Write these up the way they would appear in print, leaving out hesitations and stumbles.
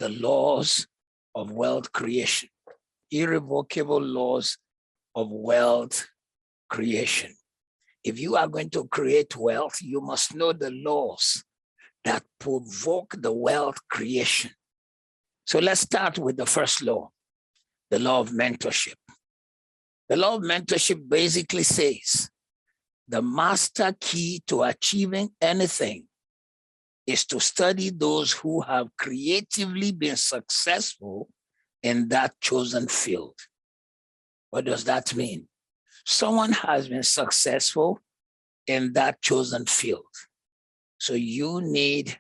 the laws of wealth creation, irrevocable laws of wealth creation. If you are going to create wealth, you must know the laws that provoke the wealth creation. So let's start with the first law, the law of mentorship. The law of mentorship basically says the master key to achieving anything is to study those who have creatively been successful in that chosen field. What does that mean? Someone has been successful in that chosen field. So you need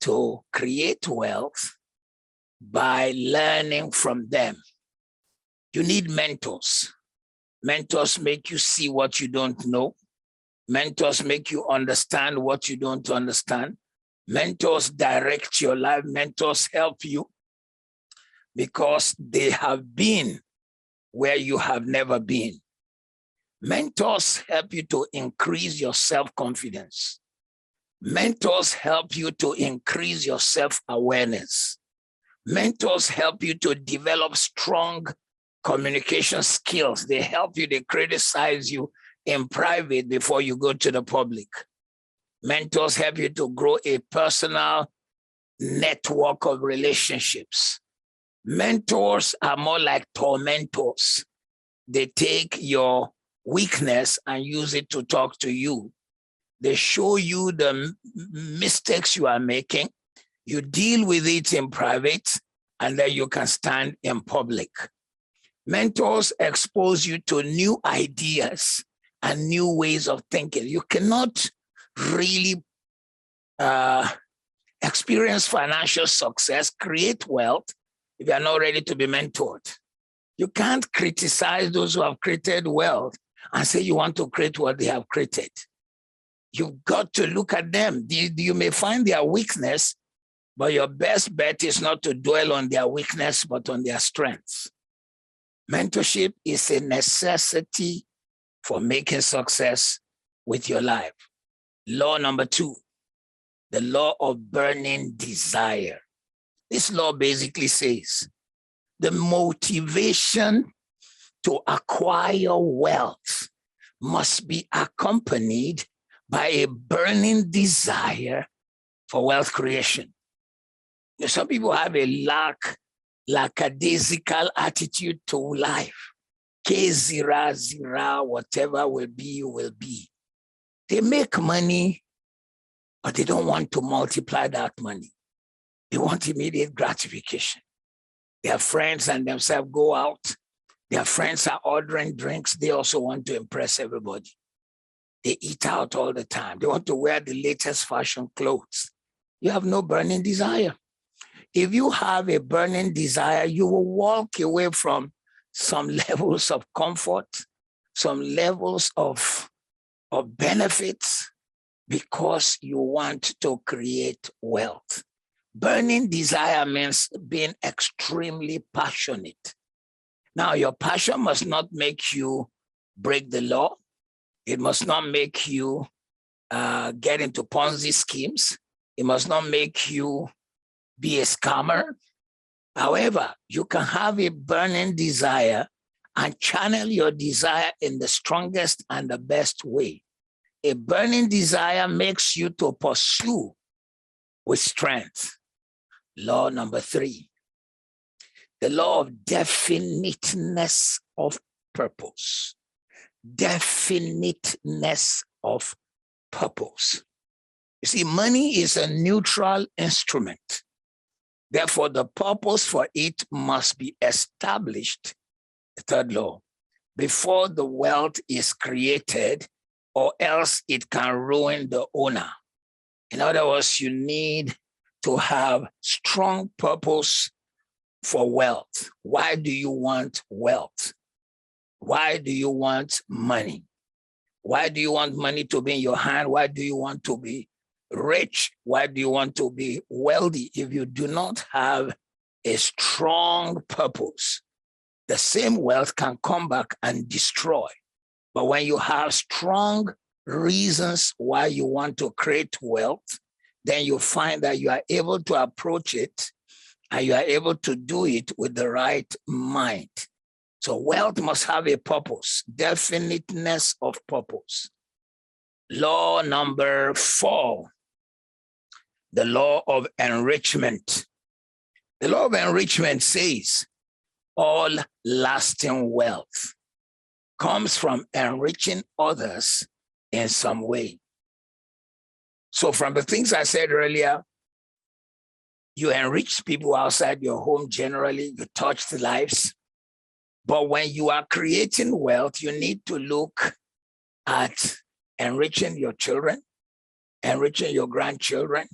to create wealth by learning from them. You need mentors. Mentors make you see what you don't know. Mentors make you understand what you don't understand. Mentors direct your life. Mentors help you because they have been where you have never been. Mentors help you to increase your self-confidence. Mentors help you to increase your self-awareness. Mentors help you to develop strong communication skills. They help you, they criticize you in private before you go to the public. Mentors help you to grow a personal network of relationships. Mentors are more like tormentors. They take your weakness and use it to talk to you. They show you the mistakes you are making. You deal with it in private, and then you can stand in public. Mentors expose you to new ideas and new ways of thinking. You cannot really experience financial success, create wealth, if you are not ready to be mentored. You can't criticize those who have created wealth and say you want to create what they have created. You've got to look at them. You may find their weakness, but your best bet is not to dwell on their weakness, but on their strengths. Mentorship is a necessity for making success with your life. Law number 2, the law of burning desire. This law basically says the motivation to acquire wealth must be accompanied by a burning desire for wealth creation. Some people have a lackadaisical attitude to life. K0, 0, whatever will be, will be. They make money, but they don't want to multiply that money. They want immediate gratification. Their friends and themselves go out. Their friends are ordering drinks. They also want to impress everybody. They eat out all the time. They want to wear the latest fashion clothes. You have no burning desire. If you have a burning desire, you will walk away from some levels of comfort, some levels of benefits, because you want to create wealth. Burning desire means being extremely passionate. Now, your passion must not make you break the law. It must not make you get into Ponzi schemes. It must not make you be a scammer. However, you can have a burning desire and channel your desire in the strongest and the best way. A burning desire makes you to pursue with strength. Law number 3, the law of definiteness of purpose. Definiteness of purpose. You see, money is a neutral instrument. Therefore, the purpose for it must be established, the third law, before the wealth is created, or else it can ruin the owner. In other words, you need to have strong purpose for wealth. Why do you want wealth? Why do you want money? Why do you want money to be in your hand? Why do you want to be rich? Why do you want to be wealthy? If you do not have a strong purpose, the same wealth can come back and destroy. But when you have strong reasons why you want to create wealth, then you find that you are able to approach it and you are able to do it with the right mind. So wealth must have a purpose, definiteness of purpose. Law number 4, the law of enrichment. The law of enrichment says all lasting wealth comes from enriching others in some way. So from the things I said earlier, you enrich people outside your home generally, you touch the lives. But when you are creating wealth, you need to look at enriching your children, enriching your grandchildren,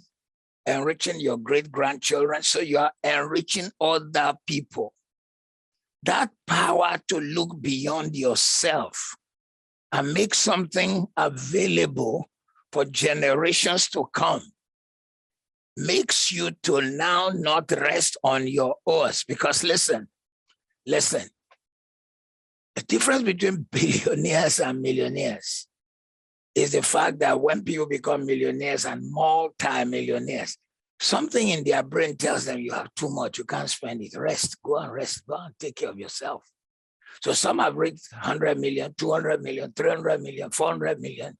enriching your great-grandchildren. So you are enriching other people. That power to look beyond yourself and make something available for generations to come makes you to now not rest on your oars. Because listen, the difference between billionaires and millionaires is the fact that when people become millionaires and multi-millionaires, something in their brain tells them you have too much, you can't spend it. Rest, go and take care of yourself. So some have reached 100 million, 200 million, 300 million, 400 million,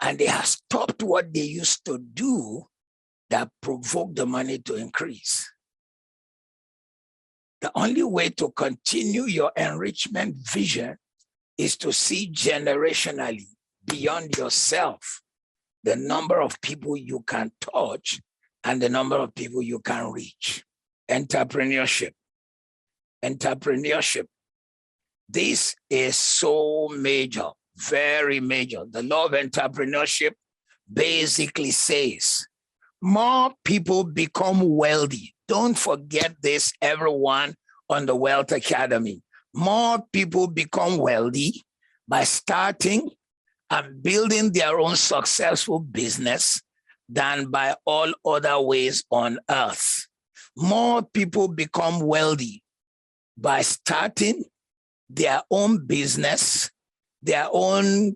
and they have stopped what they used to do that provoked the money to increase. The only way to continue your enrichment vision is to see generationally beyond yourself the number of people you can touch and the number of people you can reach. Entrepreneurship. This is so major, very major. The law of entrepreneurship basically says more people become wealthy. Don't forget this, everyone on the Wealth Academy. More people become wealthy by starting and building their own successful business than by all other ways on earth. More people become wealthy by starting their own business, their own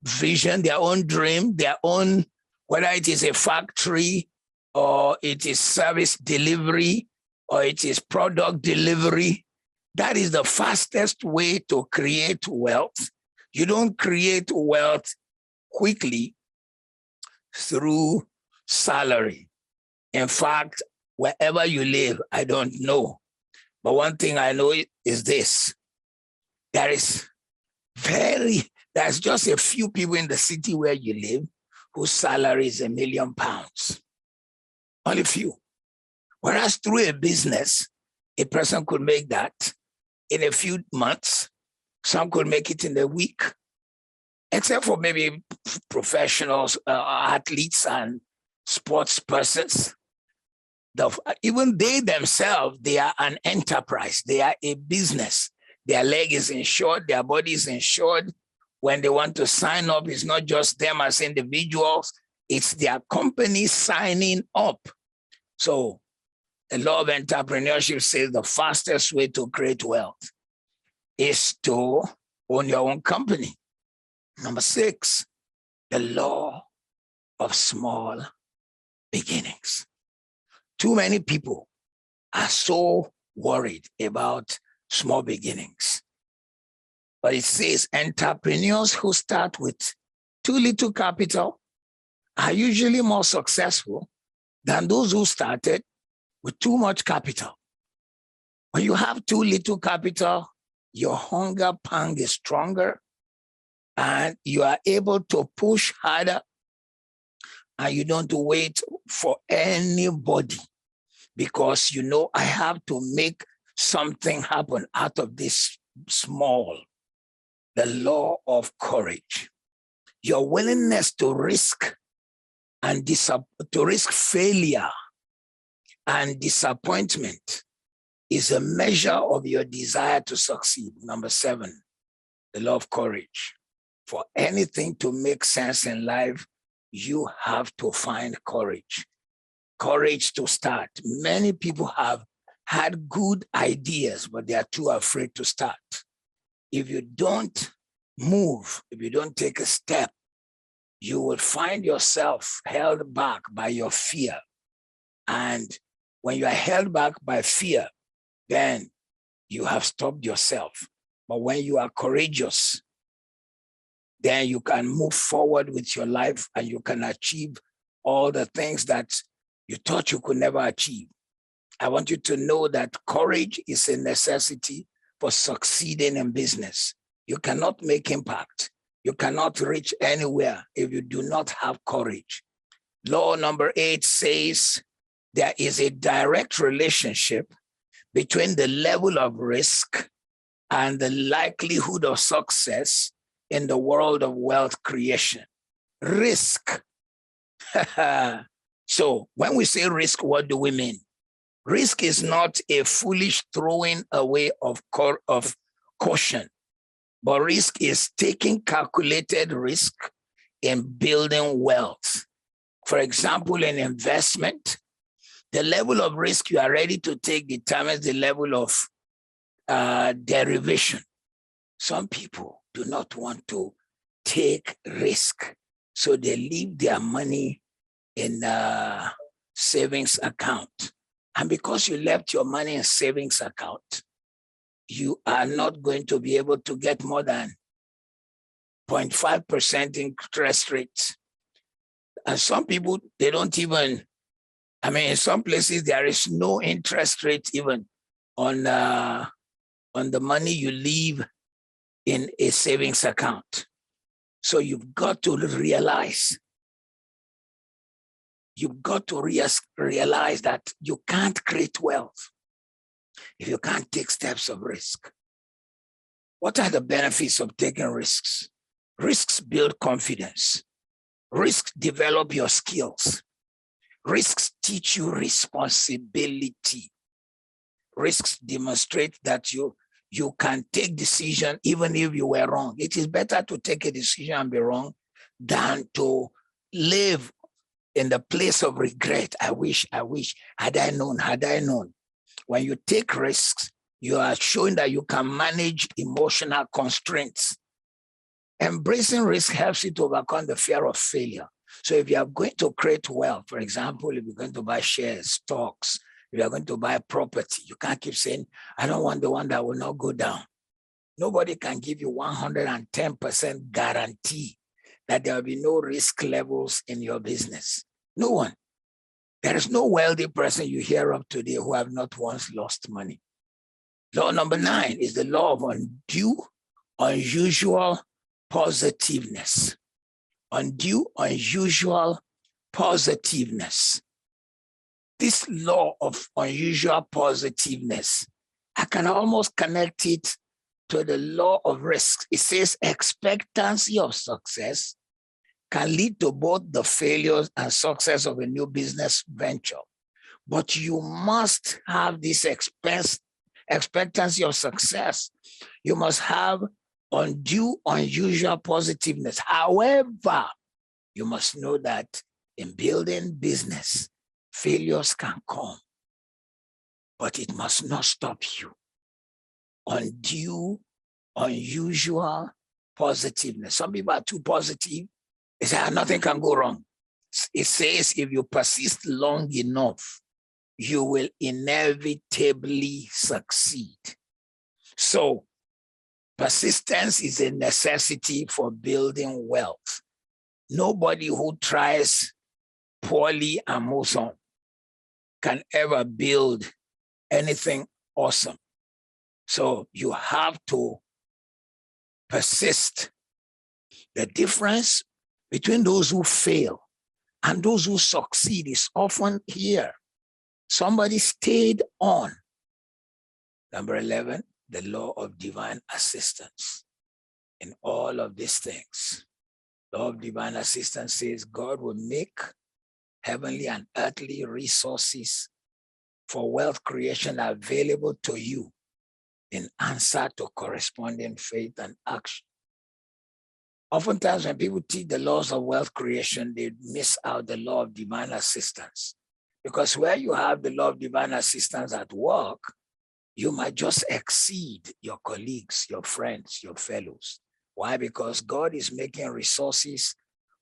vision, their own dream, their own, whether it is a factory or it is service delivery or it is product delivery. That is the fastest way to create wealth. You don't create wealth quickly through salary. In fact, wherever you live, I don't know. But one thing I know is this. There's just a few people in the city where you live whose salary is £1 million. Only few. Whereas through a business, a person could make that in a few months. Some could make it in a week, except for maybe professionals, athletes and sports persons. Even they themselves, they are an enterprise. They are a business. Their leg is insured, their body is insured. When they want to sign up, it's not just them as individuals, it's their company signing up. So the law of entrepreneurship says the fastest way to create wealth is to own your own company. Number 6, the law of small beginnings. Too many people are so worried about small beginnings. But it says entrepreneurs who start with too little capital are usually more successful than those who started with too much capital. When you have too little capital, your hunger pang is stronger and you are able to push harder and you don't wait for anybody because you know I have to make something happen out of this small. The law of courage. Your willingness to risk and to risk failure and disappointment is a measure of your desire to succeed. Number 7, the law of courage. For anything to make sense in life, you have to find courage. Courage to start. Many people have had good ideas, but they are too afraid to start. If you don't move, if you don't take a step, you will find yourself held back by your fear. And When you are held back by fear, then you have stopped yourself. But when you are courageous, then you can move forward with your life and you can achieve all the things that you thought you could never achieve. I want you to know that courage is a necessity for succeeding in business. You cannot make impact. You cannot reach anywhere if you do not have courage. Law number 8 says there is a direct relationship between the level of risk and the likelihood of success in the world of wealth creation. Risk. So when we say risk, what do we mean? Risk is not a foolish throwing away of caution, but risk is taking calculated risk in building wealth. For example, in investment, the level of risk you are ready to take determines the level of derivation. Some people do not want to take risk, so they leave their money in a savings account. And because you left your money in savings account, you are not going to be able to get more than 0.5% interest rate. And some people, they don't even, in some places, there is no interest rate even on the money you leave in a savings account. So you've got to realize that you can't create wealth if you can't take steps of risk. What are the benefits of taking risks? Risks build confidence. Risks develop your skills. Risks teach you responsibility. Risks demonstrate that you can take decision even if you were wrong. It is better to take a decision and be wrong than to live in the place of regret. I wish, had I known. When you take risks, you are showing that you can manage emotional constraints. Embracing risk helps you to overcome the fear of failure. So if you are going to create wealth, for example, if you're going to buy shares, stocks, if you're going to buy property, you can't keep saying, I don't want the one that will not go down. Nobody can give you 110% guarantee that there will be no risk levels in your business. No one. There is no wealthy person you hear of today who have not once lost money. Law number 9 is the law of undue, unusual positiveness. Undue, unusual positiveness. This law of unusual positiveness, I can almost connect it to the law of risk. It says expectancy of success can lead to both the failures and success of a new business venture. But you must have this expectancy of success. You must have undue, unusual positiveness. However, you must know that in building business, failures can come, but it must not stop you. Undue, unusual positiveness. Some people are too positive. They say, nothing can go wrong. It says if you persist long enough, you will inevitably succeed. So persistence is a necessity for building wealth. Nobody who tries poorly and moves on can ever build anything awesome. So you have to persist. The difference between those who fail and those who succeed is often here. Somebody stayed on. Number 11, the law of divine assistance. In all of these things, law of divine assistance says God will make heavenly and earthly resources for wealth creation available to you in answer to corresponding faith and action. Oftentimes when people teach the laws of wealth creation, they miss out the law of divine assistance. Because where you have the law of divine assistance at work, you might just exceed your colleagues, your friends, your fellows. Why? Because God is making resources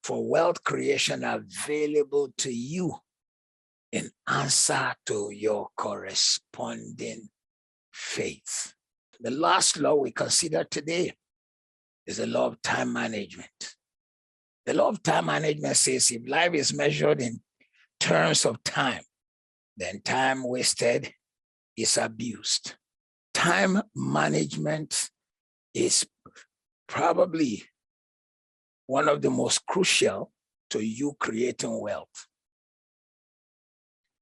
for wealth creation available to you in answer to your corresponding faith. The last law we consider today is the law of time management. The law of time management says if life is measured in terms of time, then time wasted is abused. Time management is probably one of the most crucial to you creating wealth.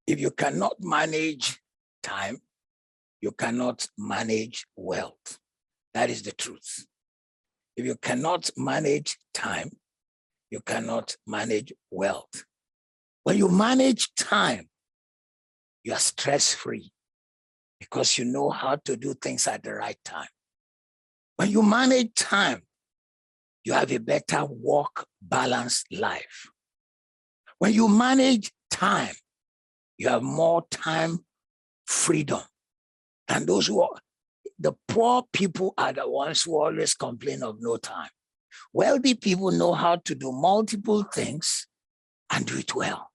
If you cannot manage time, you cannot manage wealth. That is the truth. If you cannot manage time, you cannot manage wealth. When you manage time, you are stress-free because you know how to do things at the right time. When you manage time, you have a better work-balanced life. When you manage time, you have more time freedom. And those who are, the poor people are the ones who always complain of no time. Wealthy people know how to do multiple things and do it well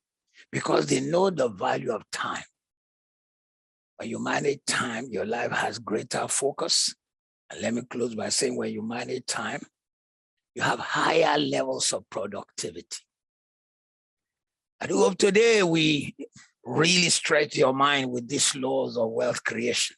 because they know the value of time. When you manage time, your life has greater focus. And let me close by saying when you manage time, you have higher levels of productivity. I do hope today we really stretch your mind with these laws of wealth creation.